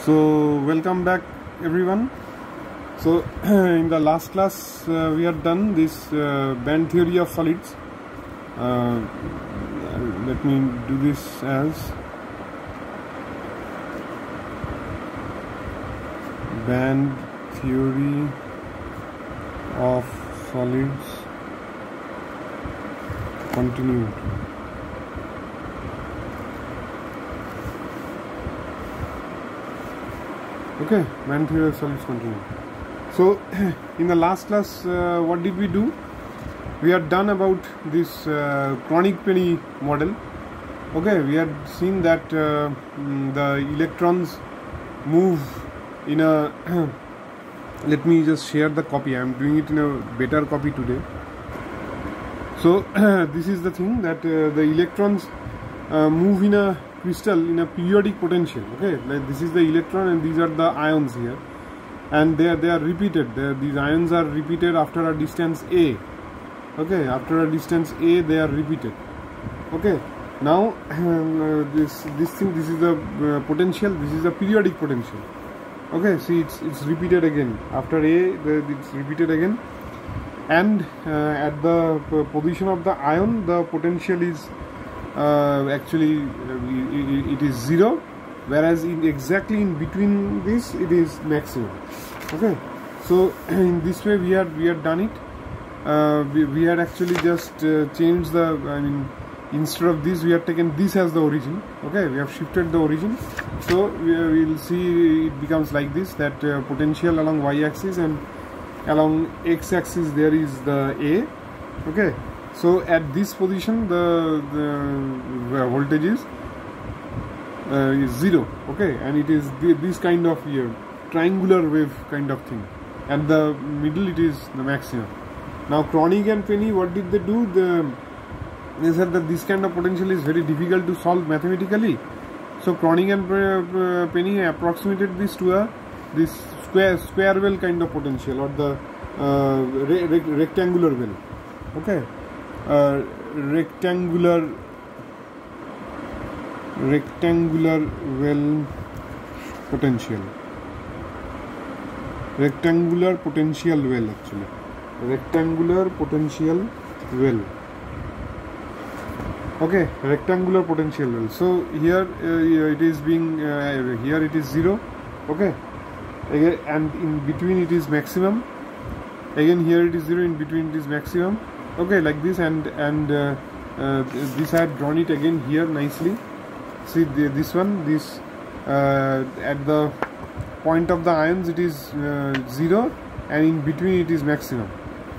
So welcome back everyone. So in the last class we had done this band theory of solids. Let me do this as band theory of solids continued. Okay, band theory of solids continued. So in the last class what did we do? We had done about this Kronig-Penney model. Okay, we had seen that the electrons move in a let me just share the copy. I am doing it in a better copy today. So this is the thing that the electrons move in a crystal in a periodic potential. Okay, like this is the electron and these are the ions here, and they are repeated. These ions are repeated after a distance a. Okay, after a distance a they are repeated. Okay, now this thing, this is the potential, this is the periodic potential. Okay, see it's repeated again after a, it's repeated again, and at the position of the ion the potential is actually it is 0, whereas exactly in between this it is maximum. Okay, so in this way we had done it. We had actually just changed the, I mean, instead of this we have taken this as the origin. Okay, we have shifted the origin, so we will see it becomes like this, that potential along y-axis and along x-axis there is the A. Okay, so at this position the voltage is 0. Okay, and it is this kind of triangular wave kind of thing, and the middle it is the maximum. Now Kronig and Penney, what did they do? They said that this kind of potential is very difficult to solve mathematically. So Kronig and Penney approximated this to this square well kind of potential, or the rectangular well. Okay, rectangular well potential. Rectangular potential well actually. Rectangular potential well. Okay, rectangular potential well. So here it is being here it is 0. Okay, again, and in between it is maximum. Again here it is 0, in between it is maximum. Okay, like this, and this I had drawn it again here nicely. See this one, this at the point of the ions it is 0, and in between it is maximum.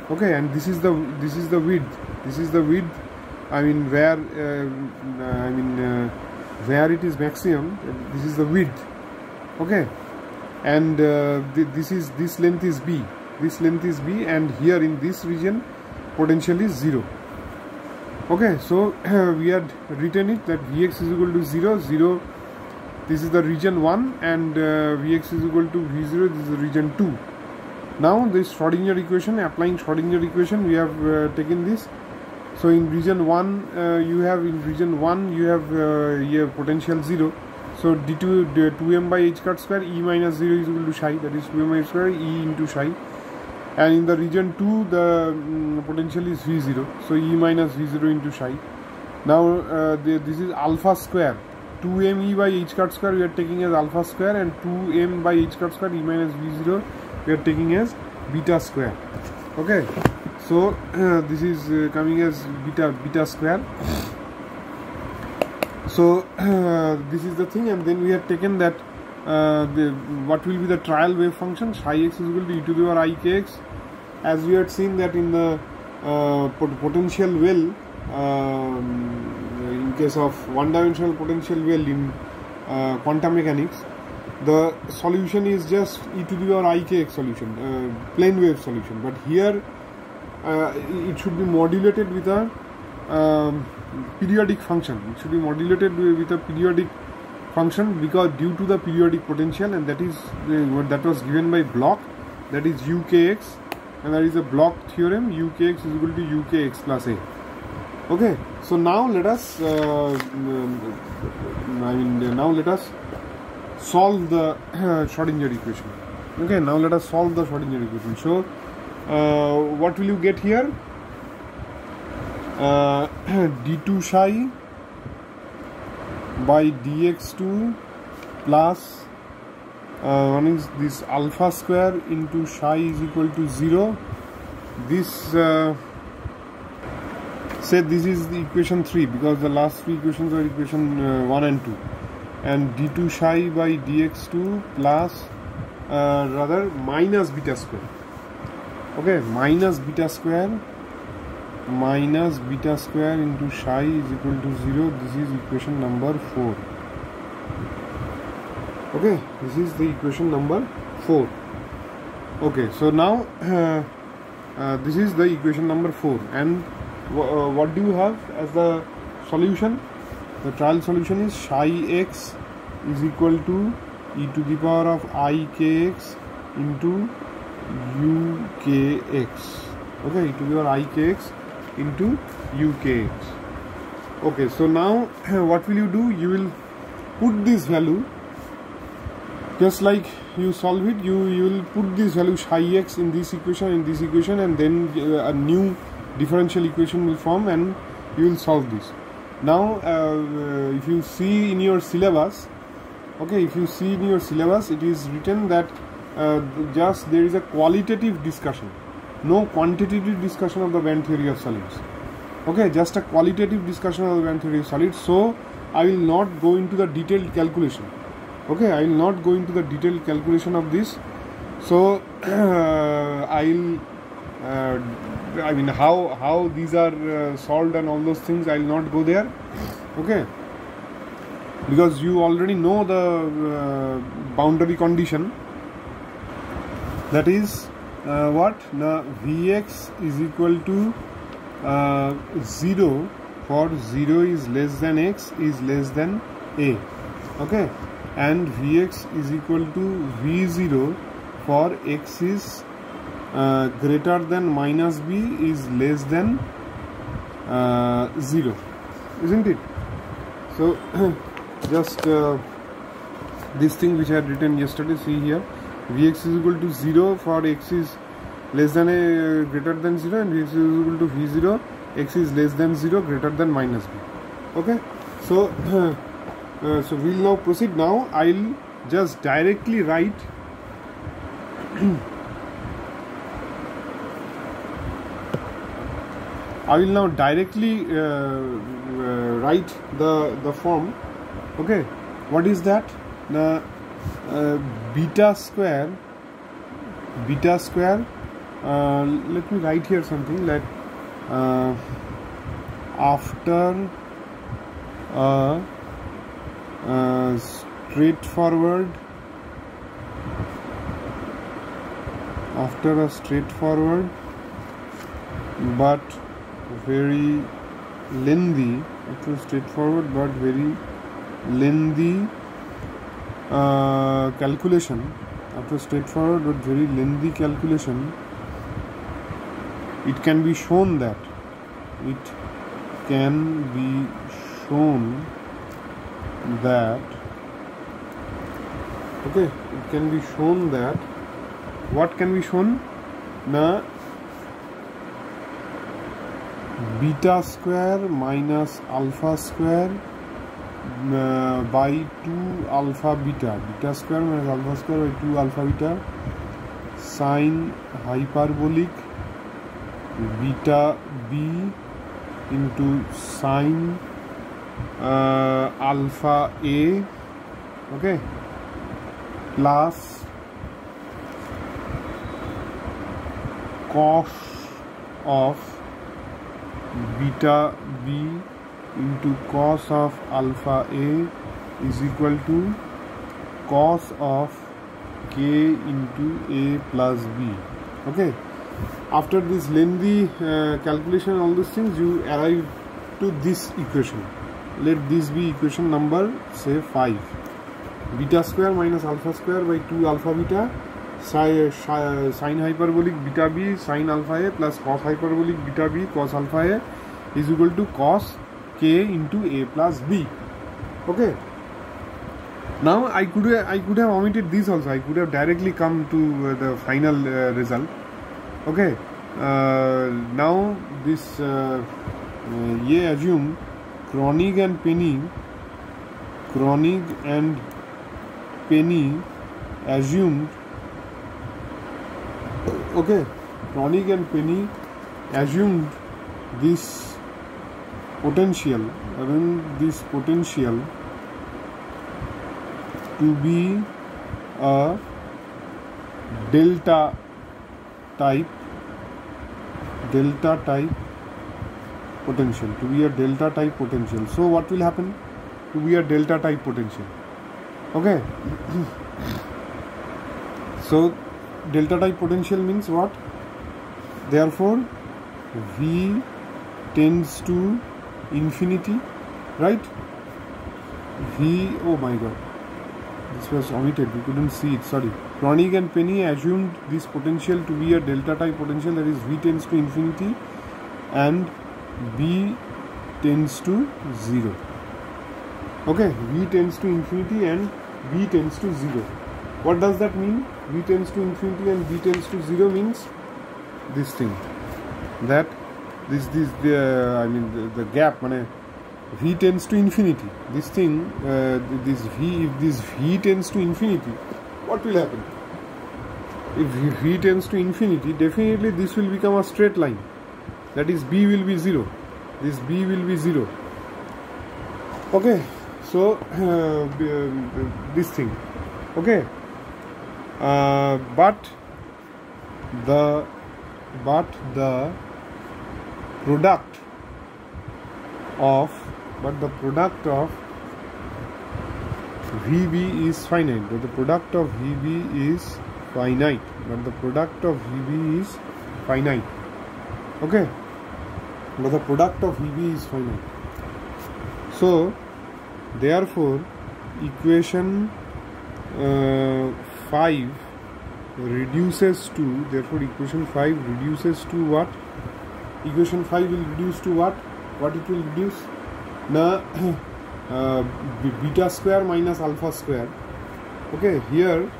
Okay, and this is the width. This is the width. I mean where where it is maximum. This is the width. Okay, and this length is b. This length is b, and here in this region potential is 0. Okay, so we had written it that Vx is equal to 0, 0. This is the region 1, and Vx is equal to V0. This is the region 2. Now this Schrodinger equation, applying Schrodinger equation, we have taken this. So in region 1 you have here potential 0. So d2 2m by h cut square, e minus 0 is equal to psi, that is 2m by h square e into psi. And in the region 2 the potential is V0, so e minus V0 into psi. Now this is alpha square, 2m e by h cut square we are taking as alpha square, and 2m by h cut square e minus V0 we are taking as beta square. Okay, so this is coming as beta square. So this is the thing, and then we have taken that what will be the trial wave function, psi x is equal to e to the power I kx, as we had seen that in the potential well, in case of one-dimensional potential well in quantum mechanics, the solution is just e to the power I kx solution, plane wave solution. But here it should be modulated with a periodic function. It should be modulated with a periodic function, because due to the periodic potential, and that is that was given by Bloch, that is ukx, and that is a Bloch theorem. Ukx is equal to ukx plus a. Okay, so now let us now let us solve the Schrodinger equation. Okay, now let us solve the Schrodinger equation. So what will you get here? d2 psi by dx2 plus one is this alpha square into psi is equal to 0. This say this is the equation 3 because the last three equations are equation 1 and 2, and d2 psi by dx2 plus rather minus beta square. Okay, minus beta square into psi is equal to 0. This is equation number 4. Okay, this is the equation number 4. Okay, so now this is the equation number 4, and what do you have as the solution? The trial solution is psi x is equal to e to the power of I kx into u kx. Okay, e to the power I kx into u kx. Okay, so now what will you do? You will put this value, just like you solve it, you will put this value psi x in this equation, and then a new differential equation will form and you will solve this. Now if you see in your syllabus, okay, if you see in your syllabus, it is written that just there is a qualitative discussion, no quantitative discussion of the band theory of solids. Okay, just a qualitative discussion of the band theory of solids. So I will not go into the detailed calculation. Okay, I will not go into the detailed calculation of this. So I mean how these are solved and all those things, I will not go there. Okay, because you already know the boundary condition, that is what? Now Vx is equal to 0 for 0 is less than x is less than a. Okay, and Vx is equal to V0 for x is greater than minus b is less than 0, isn't it? So just this thing which I had written yesterday, see here, Vx is equal to 0 for x is less than a greater than 0, and Vx is equal to V0, x is less than 0 greater than minus b. Okay, so so we will now proceed. Now I will just directly write I will now directly write the form. Okay, what is that? The beta square. Let me write here something like after a straightforward but very lengthy, calculation, after straightforward but very lengthy calculation, it can be shown that okay, it can be shown that what can be shown? Now beta square minus alpha square by 2 alpha beta, beta square minus alpha square by 2 alpha beta sine hyperbolic beta b into sine alpha a, okay, plus cos of beta b into cos of alpha a is equal to cos of k into a plus b. Okay, after this lengthy calculation, all these things, you arrive to this equation. Let this be equation number say 5. Beta square minus alpha square by 2 alpha beta sine hyperbolic beta b sine alpha a plus cos hyperbolic beta b cos alpha a is equal to cos k into a plus b. Okay, Now I could have omitted this also. I could have directly come to the final result. Okay. Now this assume Kronig and Penny assumed. Okay, Kronig and Penny assumed this potential, to be a delta type potential, So what will happen? To be a delta type potential. Okay. So delta type potential means what? Therefore V tends to infinity, right? Oh my god, this was omitted, we couldn't see it, sorry. Kronig and Penny assumed this potential to be a delta type potential, that is V tends to infinity and B tends to 0. Okay, V tends to infinity and B tends to 0. What does that mean? V tends to infinity and B tends to 0 means this thing, that the gap, V tends to infinity, this thing, if this V tends to infinity, what will happen? If V tends to infinity, definitely this will become a straight line, that is B will be 0, this B will be 0. Okay, so this thing, okay, but the product of VB is finite. But the product of VB is finite. Okay. But the product of VB is finite. So therefore equation 5 reduces to, what? Equation 5 will reduce to what? What it will reduce? Now beta square minus alpha square. Okay, here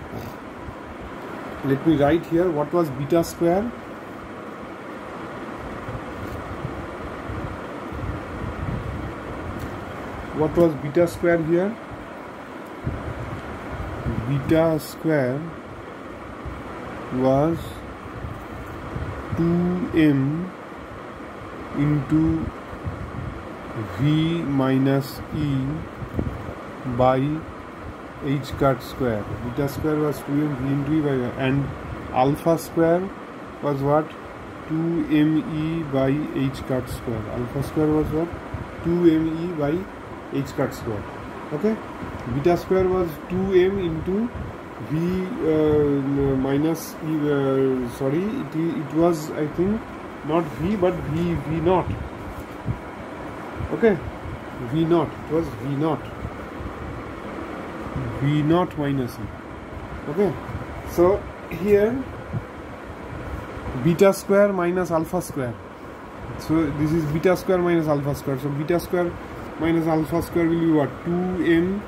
let me write here what was beta square. What was beta square here? Beta square was 2m into V minus E by h cut square. Beta square was 2m V into E by, and alpha square was what? 2me by h cut square. Alpha square was what? 2me by h cut square. Okay, beta square was 2m into V minus E. Sorry, it was, I think, not V but V naught. Okay, V naught, it was V naught minus E. Okay, so here beta square minus alpha square. So this is beta square minus alpha square. So beta square minus alpha square will be what? 2m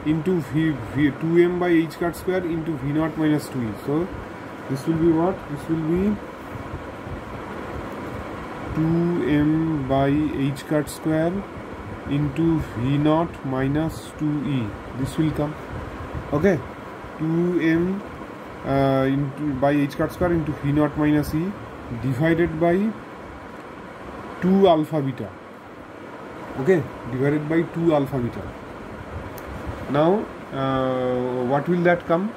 into V 2m by h cut square into V naught minus 2e. So this will be what? This will be 2m by h cut square into V naught minus 2e. This will come. Okay, 2m into by h cut square into V naught minus e divided by 2 alpha beta. Okay, divided by 2 alpha beta. Now what will that come?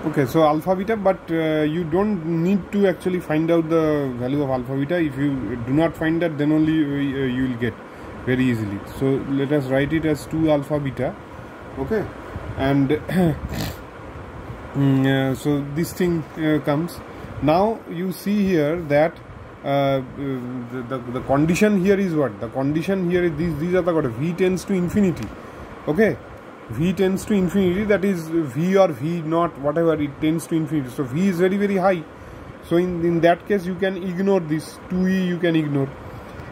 Okay, so alpha beta, but you don't need to actually find out the value of alpha beta. If you do not find that, then only you will get very easily. So let us write it as 2 alpha beta. Okay, and so this thing comes. Now you see here that the condition here is what? The condition here is these are the V tends to infinity. Okay, V tends to infinity, that is V or V naught, whatever, it tends to infinity. So V is very, very high. So in that case you can ignore this 2e, you can ignore,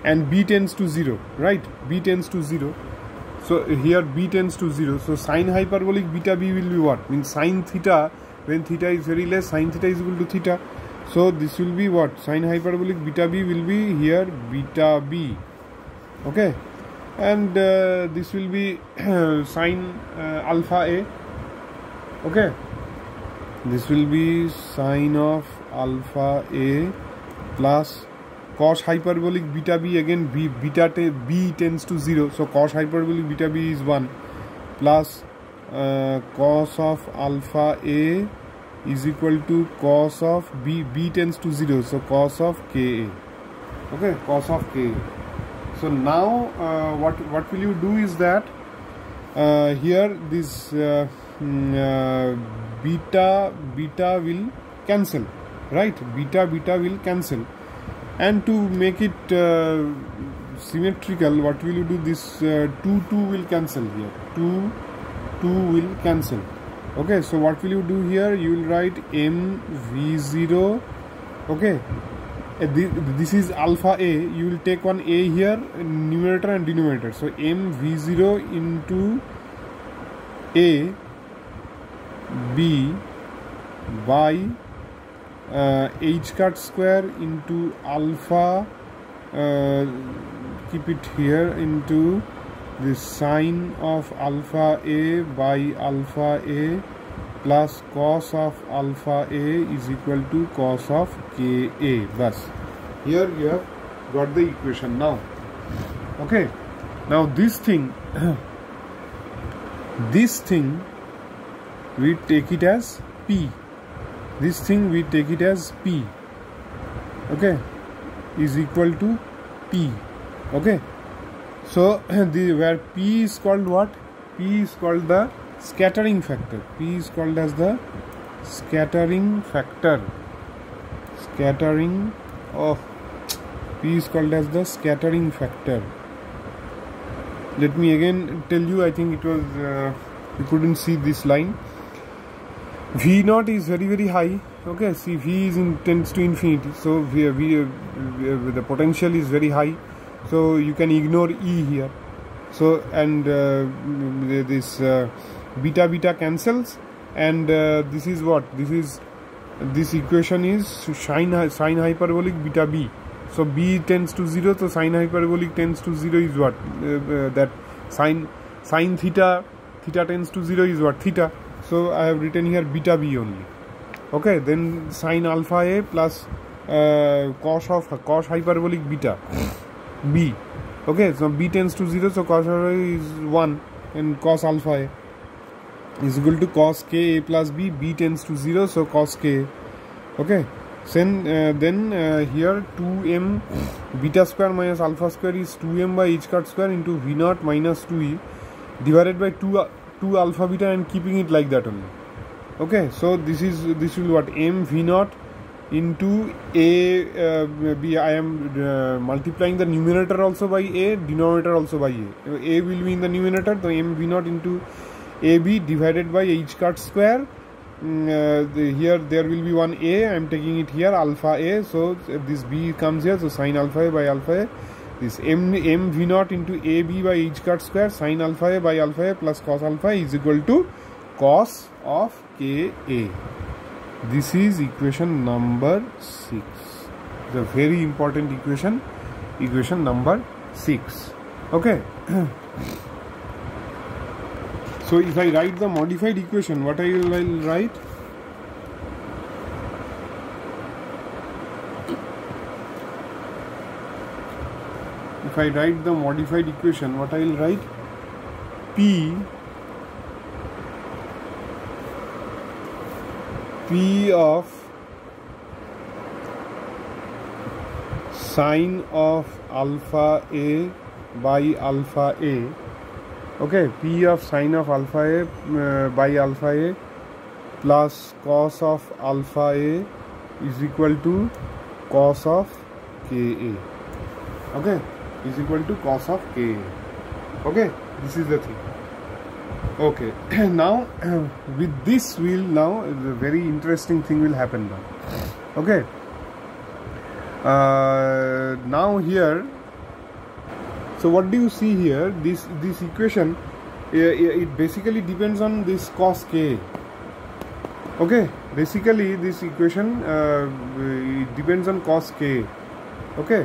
and B tends to 0, right? B tends to 0. So here b tends to 0. So sine hyperbolic beta b will be what? Means sine theta, when theta is very less, sine theta is equal to theta. So this will be what? Sine hyperbolic beta b will be here beta b. Okay. And this will be sine alpha a. Okay. This will be sine of alpha a plus cos hyperbolic beta b, again b tends to 0, so cos hyperbolic beta b is 1, plus cos of alpha a is equal to cos of b tends to 0, so cos of ka. Okay, cos of ka. So now what will you do is that here this beta will cancel, right? Beta will cancel, and to make it symmetrical, what will you do? This 2 will cancel here, 2 will cancel. Okay, so what will you do here? You will write mv0. Okay, this is alpha a, you will take one a here, numerator and denominator, so mv0 into a b by h cut square into alpha, keep it here, into the sine of alpha a by alpha a plus cos of alpha a is equal to cos of ka. Thus here you have got the equation now. Okay, now this thing we take it as p, this thing we take it as p, okay, is equal to p. Okay, so where p is called what? P is called the scattering factor. P is called as the scattering factor. P is called as the scattering factor. Let me again tell you, I think it was you couldn't see this line. V0 is very high. Okay, see, V tends to infinity, so the potential is very high, so you can ignore E here. So and this beta cancels, and this is what? This equation is sine hyperbolic beta b. So b tends to 0, so sine hyperbolic tends to 0 is what? That sine theta tends to 0 is what? Theta. So I have written here beta b only. Okay, then sine alpha a plus cos hyperbolic beta b. Okay, so b tends to 0, so cos alpha is 1, and cos alpha a is equal to cos ka plus b tends to 0, so cos ka. Okay, then here 2m beta square minus alpha square is 2m by h cut square into v0 minus 2e divided by 2 alpha beta, and keeping it like that only. Okay, so this will what? M v0 into a b. I am multiplying the numerator also by a, denominator also by a. A will be in the numerator, so m v0 into ab divided by h cut square. Here there will be one a, I am taking it here, alpha a, so this b comes here, so sine alpha a by alpha a. This m v0 into ab by h cut square sine alpha a by alpha a plus cos alpha is equal to cos of ka. This is equation number 6. The very important equation number 6. Okay. So if I write the modified equation, what I will write? If I write the modified equation, what I will write? P of sine of alpha a by alpha a. Okay, P of sine of alpha a by alpha a plus cos of alpha a is equal to cos of ka. Okay, is equal to cos of ka. Okay, this is the thing. Okay, now with this now the very interesting thing will happen now. Okay, now here So what do you see here? This equation, it basically depends on this cos k. Okay, basically this equation it depends on cos k. Okay,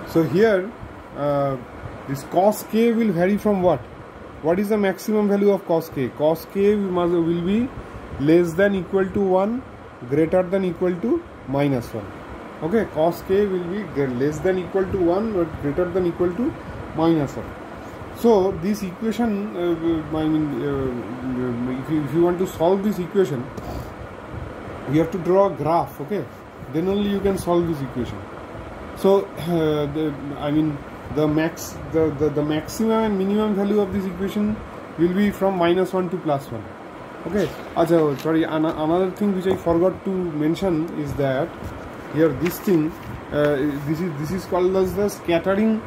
so here this cos k will vary from what? What is the maximum value of cos k? Cos k will be less than equal to 1, greater than equal to minus 1. Okay, cos k will be less than equal to 1 or greater than equal to minus 1. So this equation, if you want to solve this equation, you have to draw a graph. Okay, then only you can solve this equation. So the maximum and minimum value of this equation will be from -1 to +1. Okay. Achha, sorry, another thing which I forgot to mention is that here this thing, this is called as the scattering.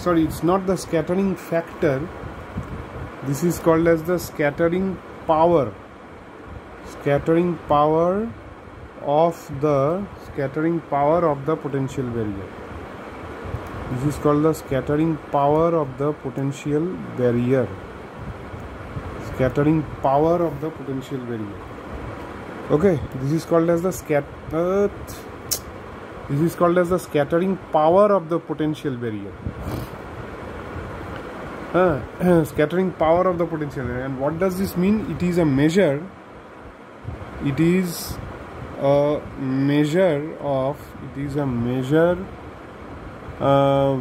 Sorry, it's not the scattering factor. This is called as the scattering power. Scattering power of the potential barrier. This is called the scattering power of the potential barrier. Scattering power of the potential barrier. Okay, this is called as the scattering power of the potential barrier. Scattering power of the potential barrier. And what does this mean? It is a measure. It is a measure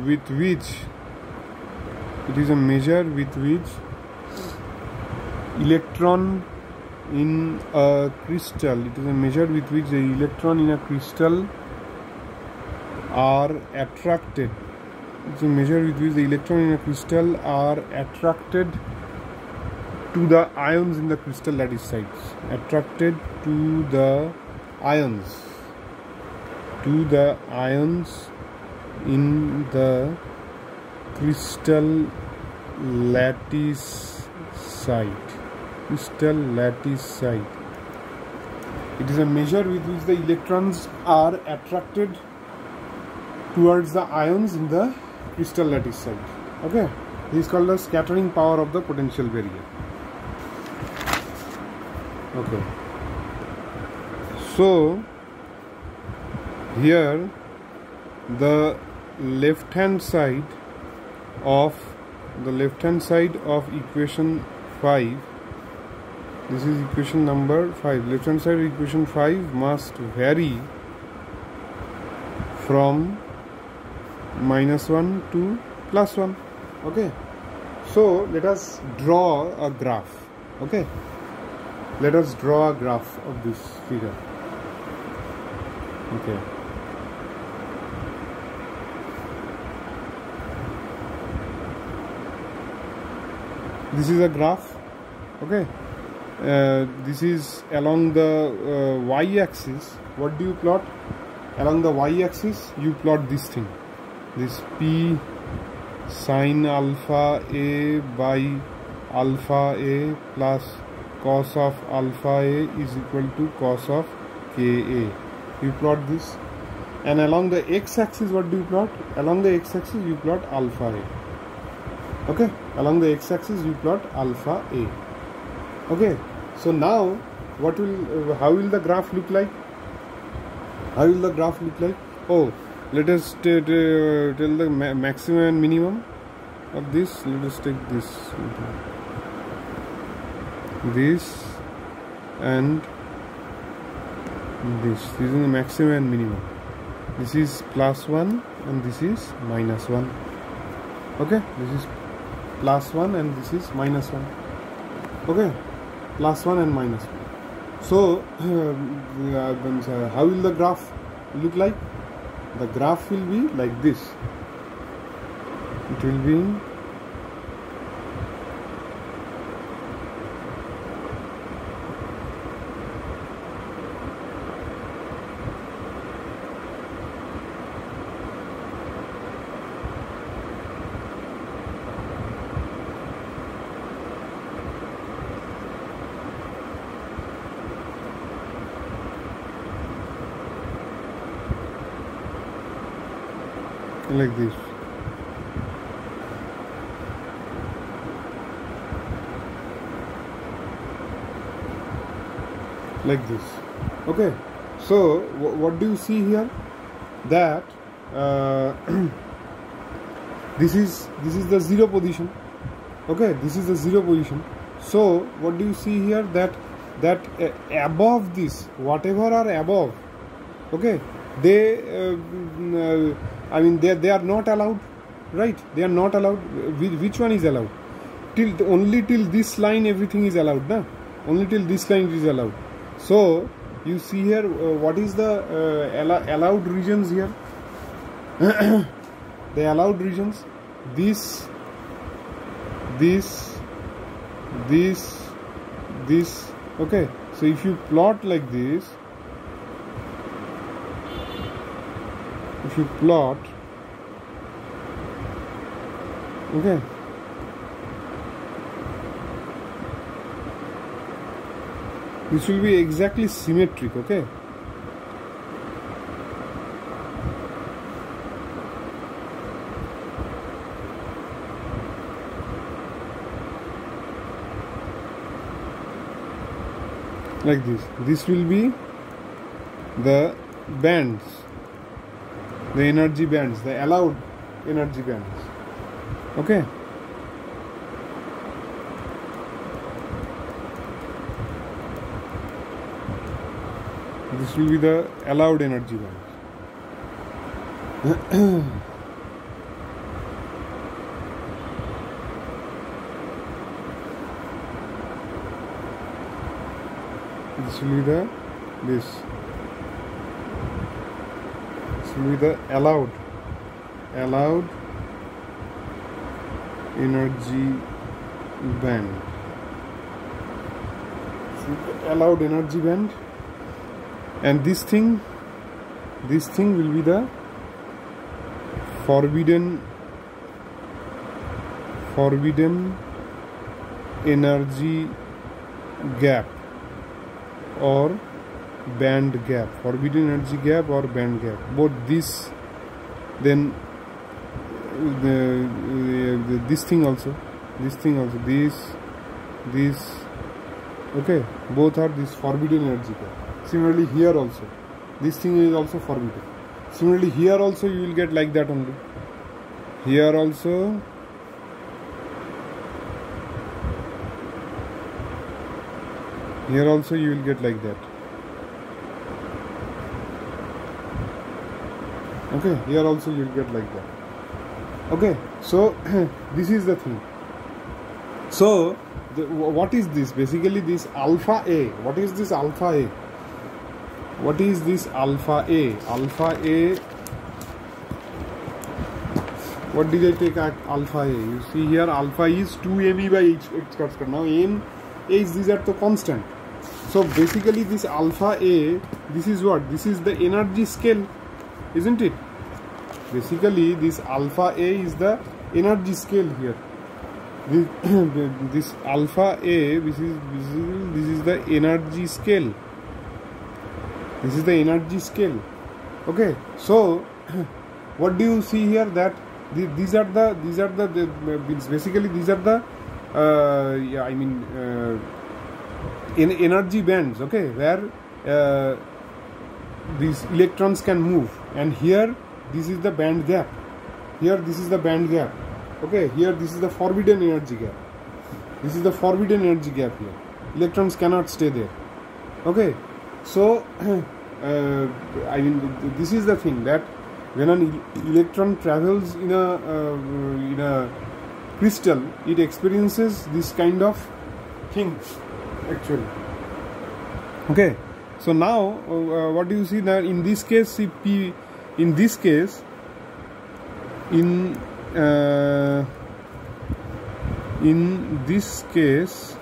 with which electron in a crystal. It is a measure with which the electron in a crystal are attracted. It's a measure with which the electron in a crystal are attracted to the ions in the crystal lattice sites. Attracted to the ions. In the crystal lattice site. It is a measure with which the electrons are attracted towards the ions in the crystal lattice site. Okay, this is called the scattering power of the potential barrier. Okay, so here the left hand side of equation 5, this is equation number 5, left hand side of equation 5 must vary from -1 to +1. Okay, so let us draw a graph. Okay, let us draw a graph of this figure. Okay, this is a graph. Okay, this is along the y-axis. What do you plot? Along the y-axis you plot this thing, this P sin alpha A by alpha A plus cos of alpha A is equal to cos of KA. You plot this, and along the x-axis what do you plot? Along the x-axis you plot alpha A. Okay, along the x-axis you plot alpha A. Okay, so now how will the graph look like? Oh, let us tell the maximum and minimum of this. Let us take this and this is the maximum and minimum. This is +1 and this is -1. Okay, this is +1 and this is -1. Okay, +1 and -1. So how will the graph look like? The graph will be like this. It will be like this. like this. Okay, so what do you see here? That this is the zero position. Okay, this is the zero position. So what do you see here? That above this, whatever are above, okay, they I mean they are not allowed, right? They are not allowed. Which one is allowed? Only till this line everything is allowed, na? Only till this line is allowed. So you see here, what is the allowed regions here? The allowed regions, this, okay. So if you plot like this, if you plot, okay, this will be exactly symmetric, okay. Like this will be the bands, the energy bands, the allowed energy bands, okay. This will be the allowed energy bands. This will be the this will be the allowed energy band. Allowed energy band, and this thing will be the forbidden energy gap or band gap, forbidden energy gap or band gap. Both this, then this thing also, this, okay, both are this forbidden energy gap. Similarly here also, this thing is also forbidden. Similarly here also you will get like that only. Here also, here also you will get like that. Okay, here also you will get like that. Okay, so this is the thing. So what is this? Basically this alpha A. What is this alpha A? What is this alpha A? Alpha A, what did I take alpha A? You see here alpha is 2me by h square. Now m, h, these are the constant. So basically this alpha A, this is what? This is the energy scale, isn't it? Basically this alpha A is the energy scale here. This alpha A, this is the energy scale. This is the energy scale. Okay, so what do you see here? That these are the basically these are the yeah, I mean energy bands, okay, where these electrons can move. And here this is the band gap. Here this is the band gap. Okay, here this is the forbidden energy gap. This is the forbidden energy gap here. Electrons cannot stay there. Okay, so I mean this is the thing, that when an electron travels in a crystal, it experiences this kind of things actually. Okay, so now what do you see now? In this case, see P. In this case, in this case,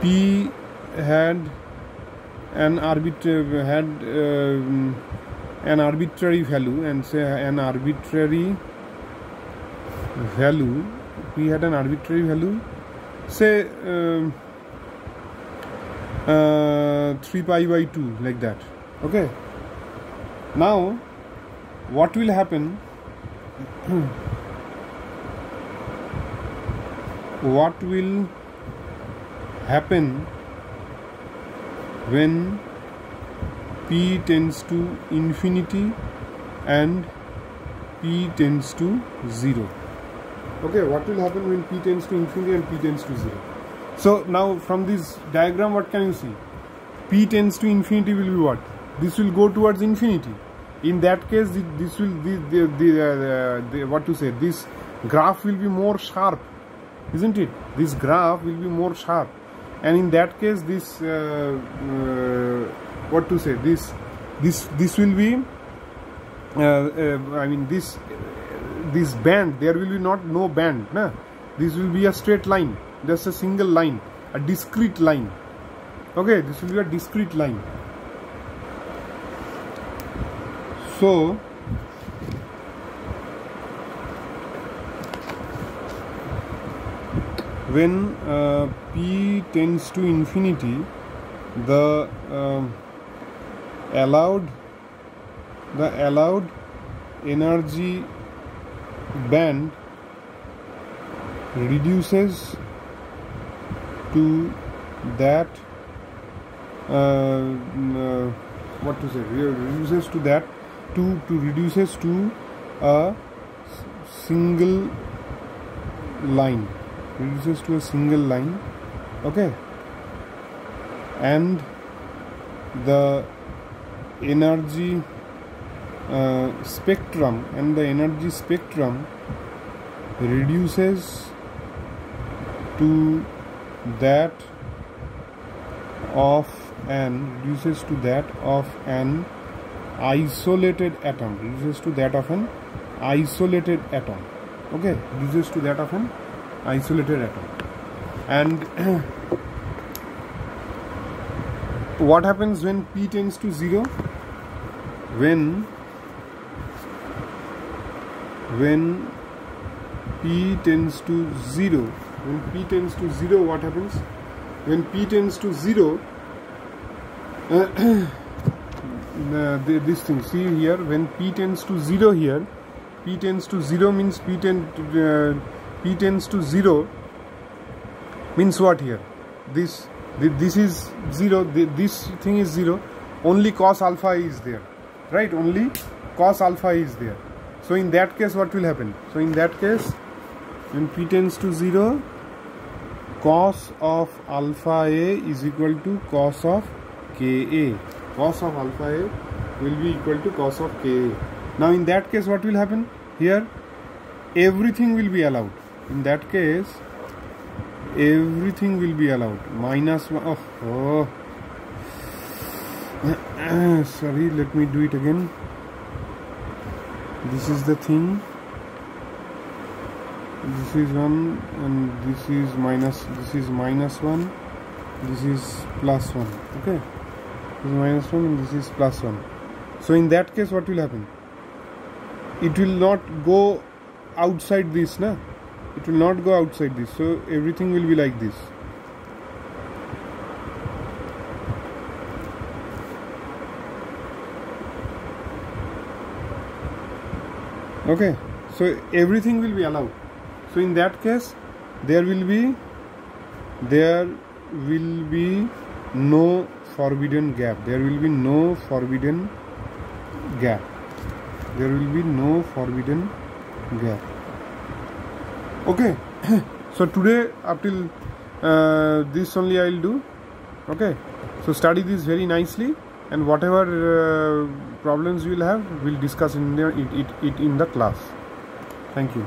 P had an arbitrary value, and say an arbitrary value. P had an arbitrary value, say 3 pi by 2, like that. Okay. Now what will happen? What will happen when p tends to infinity and p tends to 0. Okay, what will happen when p tends to infinity and p tends to 0? So now from this diagram, what can you see? P tends to infinity will be what? This will go towards infinity. In that case, this will what to say? This graph will be more sharp, isn't it? This graph will be more sharp, and in that case, this what to say? This will be. I mean this band. There will be no band. Nah? This will be a straight line. Just a single line, a discrete line. Okay, this will be a discrete line. So when p tends to infinity, the allowed energy band reduces to that what to say? Reduces to that reduces to a single line. Reduces to a single line. Okay, and the energy spectrum reduces to that of an isolated atom. Reduces to that of an isolated atom. Okay, reduces to that of an isolated atom. And what happens when p tends to 0? When p tends to 0, what happens? When p tends to 0, this thing, see here, when p tends to 0 here, p tends to 0 means p tends to 0 means what here? This is 0, this thing is 0, only cos alpha is there, right? Only cos alpha is there. So in that case, what will happen? So in that case, when p tends to 0, cos of alpha a is equal to cos of Ka. Cos of alpha a will be equal to cos of Ka. Now in that case, what will happen? Here, everything will be allowed. In that case, everything will be allowed. Minus 1. Sorry, let me do it again. This is the thing. This is 1 and this is minus 1. This is plus 1. Okay, this is minus 1 and this is plus 1. So in that case, what will happen? It will not go outside this, na? It will not go outside this. So everything will be like this. Okay, so everything will be allowed. So in that case, there will be no forbidden gap. There will be no forbidden gap. There will be no forbidden gap. Okay. So today up till this only I will do. Okay. So study this very nicely, and whatever problems you will have, we'll discuss in the class. Thank you.